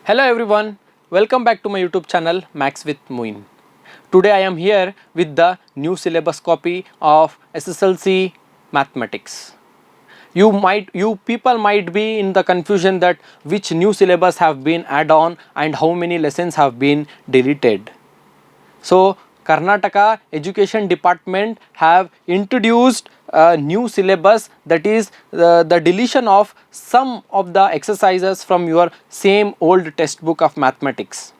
Hello everyone, welcome back to my YouTube channel Max with Muin. Today I am here with the new syllabus copy of SSLC Mathematics. You people might be in the confusion that which new syllabus have been added on and how many lessons have been deleted. So Karnataka Education Department have introduced a new syllabus, that is the deletion of some of the exercises from your same old textbook of mathematics.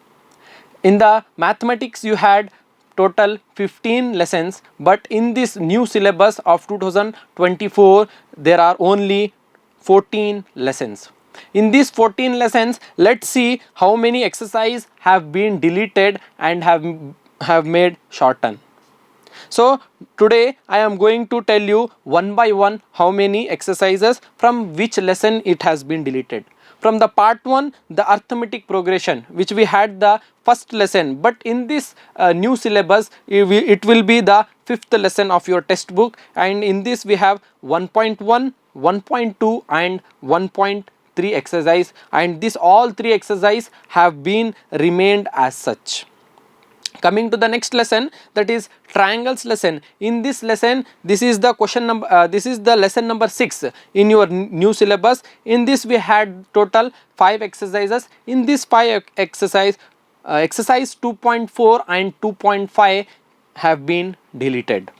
In the mathematics you had total 15 lessons, but in this new syllabus of 2024 there are only 14 lessons. In these 14 lessons, let's see how many exercises have been deleted and have made shortened. So today I am going to tell you one by one how many exercises from which lesson it has been deleted. From the part 1, the arithmetic progression, which we had the first lesson, but in this new syllabus it will be the fifth lesson of your textbook, and in this we have 1.1, 1.2 and 1.3 exercise, and this all three exercise have been remained as such. Coming to the next lesson, that is triangles lesson. In this lesson, this is the question number this is the lesson number 6 in your new syllabus. In this we had total 5 exercises. In this 5 exercise 2.4 and 2.5 have been deleted.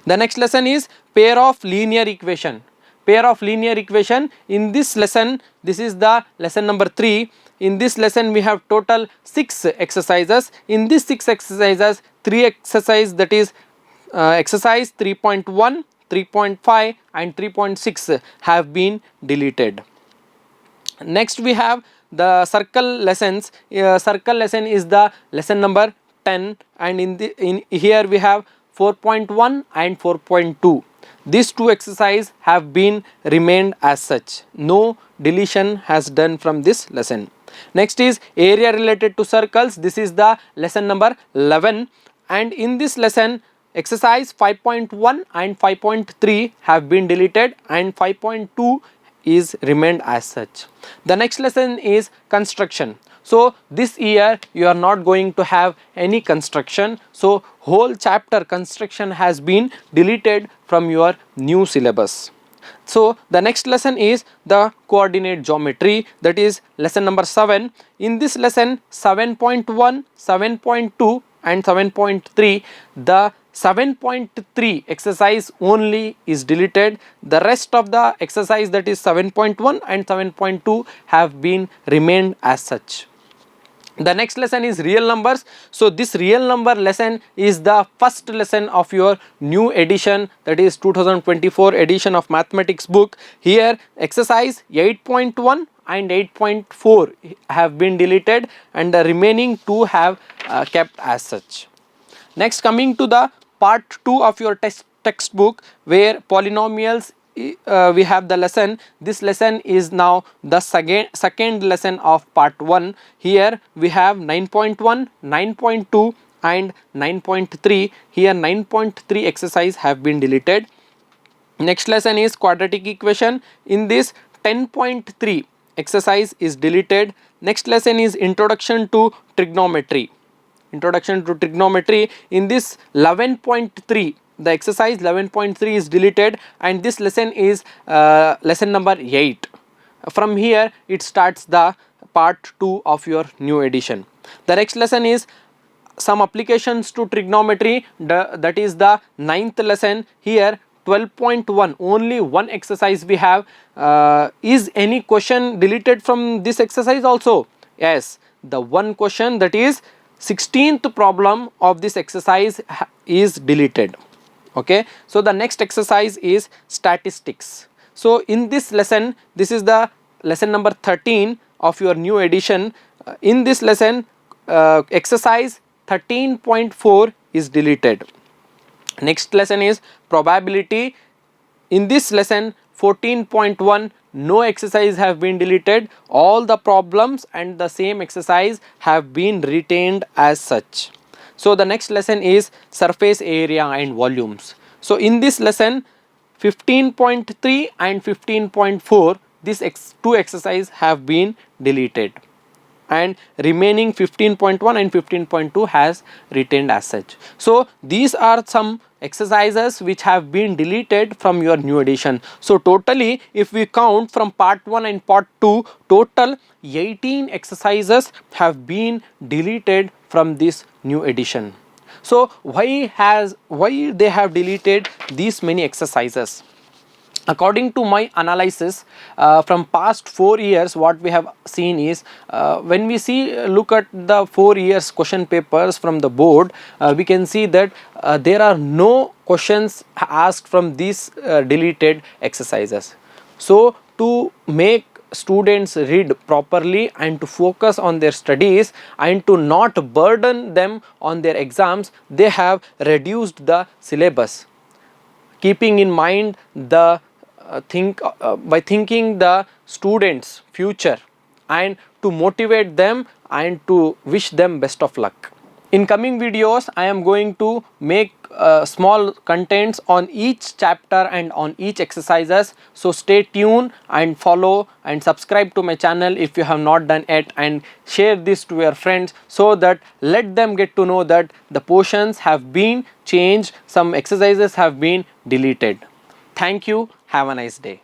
The next lesson is pair of linear equation. Pair of linear equation. In this lesson, this is the lesson number 3. In this lesson we have total 6 exercises. In these 6 exercises, 3 exercise, that is exercise 3.1, 3.5 and 3.6 have been deleted. Next we have the circle lessons. Circle lesson is the lesson number 10, and in here we have 4.1 and 4.2. These two exercises have been remained as such. No deletion has done from this lesson. Next is area related to circles. This is the lesson number 11, and in this lesson exercise 5.1 and 5.3 have been deleted and 5.2 is remained as such. The next lesson is construction. So this year you are not going to have any construction, so whole chapter construction has been deleted from your new syllabus. So the next lesson is the coordinate geometry, that is lesson number 7. In this lesson 7.1, 7.2 and 7.3, the 7.3 exercise only is deleted. The rest of the exercise, that is 7.1 and 7.2, have been remained as such. The next lesson is real numbers. So this real number lesson is the first lesson of your new edition, that is 2024 edition of mathematics book. Here exercise 8.1 and 8.4 have been deleted and the remaining 2 have kept as such. Next, coming to the part 2 of your textbook, where polynomials, we have the lesson. This lesson is now the second lesson of part 1. Here we have 9.1, 9.2 and 9.3. Here 9.3 exercise have been deleted. Next lesson is quadratic equation. In this 10.3 exercise is deleted. Next lesson is introduction to trigonometry. Introduction to trigonometry. In this 11.3, the exercise 11.3 is deleted, and this lesson is lesson number 8. From here it starts the part 2 of your new edition. The next lesson is some applications to trigonometry, that is the 9th lesson. Here 12.1, only one exercise we have. Is any question deleted from this exercise also? Yes, the one question, that is 16th problem of this exercise is deleted. Okay, so the next exercise is statistics. So in this lesson, this is the lesson number 13 of your new edition. In this lesson exercise 13.4 is deleted. Next lesson is probability. In this lesson 14.1, no exercise have been deleted. All the problems and the same exercise have been retained as such. So the next lesson is surface area and volumes. So in this lesson 15.3 and 15.4, these two exercise have been deleted. and remaining 15.1 and 15.2 has retained as such. So these are some exercises which have been deleted from your new edition. So totally if we count from part 1 and part 2, total 18 exercises have been deleted from this new edition. So why they have deleted these many exercises? According to my analysis from past 4 years, what we have seen is when we look at the 4 years question papers from the board, we can see that there are no questions asked from these deleted exercises. So to make students read properly and to focus on their studies and to not burden them on their exams, they have reduced the syllabus, keeping in mind the by thinking the students future and to motivate them and to wish them best of luck. In coming videos I am going to make small contents on each chapter and on each exercises. So stay tuned and follow and subscribe to my channel if you have not done it, and share this to your friends so that let them get to know that the portions have been changed, some exercises have been deleted. Thank you. Have a nice day.